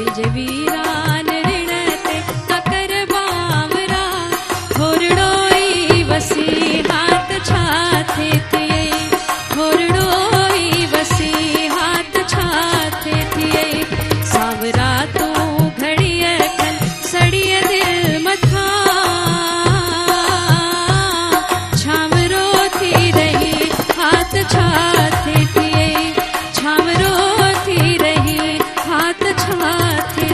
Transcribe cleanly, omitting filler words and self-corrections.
बिज वीरान ऋणते अकर बावरा होरडोई वसी हाथ छाथे थिए होरडोई वसी हाथ छाथे थिए सावरा तो घड़िया खन सड़िया दिल मथा छावरो थी रही हाथ छाथे थिए छावरो थी रही हाथ छाथे